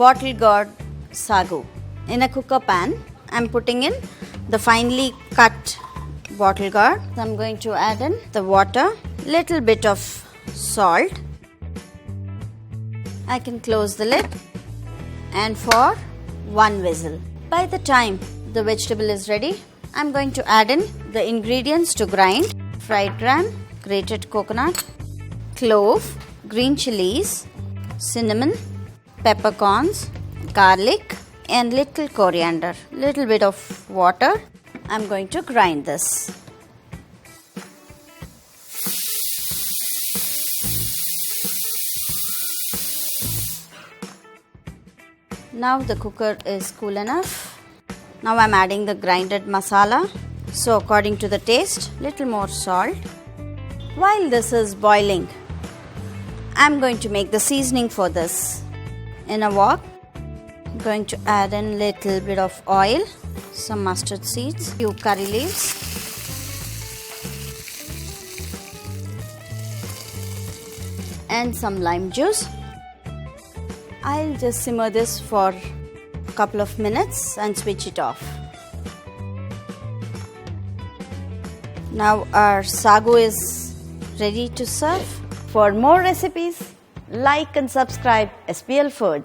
bottle gourd sagu. In a cooker pan, I am putting in the finely cut bottle gourd. I am going to add in the water, little bit of salt. I can close the lid and for 1 whistle. By the time the vegetable is ready, I am going to add in the ingredients to grind: fried gram, grated coconut, clove, green chilies, cinnamon, peppercorns, garlic and little coriander. Little bit of water. I am going to grind this. Now the cooker is cool enough. Now I am adding the grinded masala. So according to the taste, little more salt. While this is boiling, I am going to make the seasoning for this. In a wok, I am going to add in little bit of oil, some mustard seeds, few curry leaves, and some lime juice. I'll just simmer this for a couple of minutes and switch it off. Now our sagu is ready to serve. For more recipes, like and subscribe SPL Foods.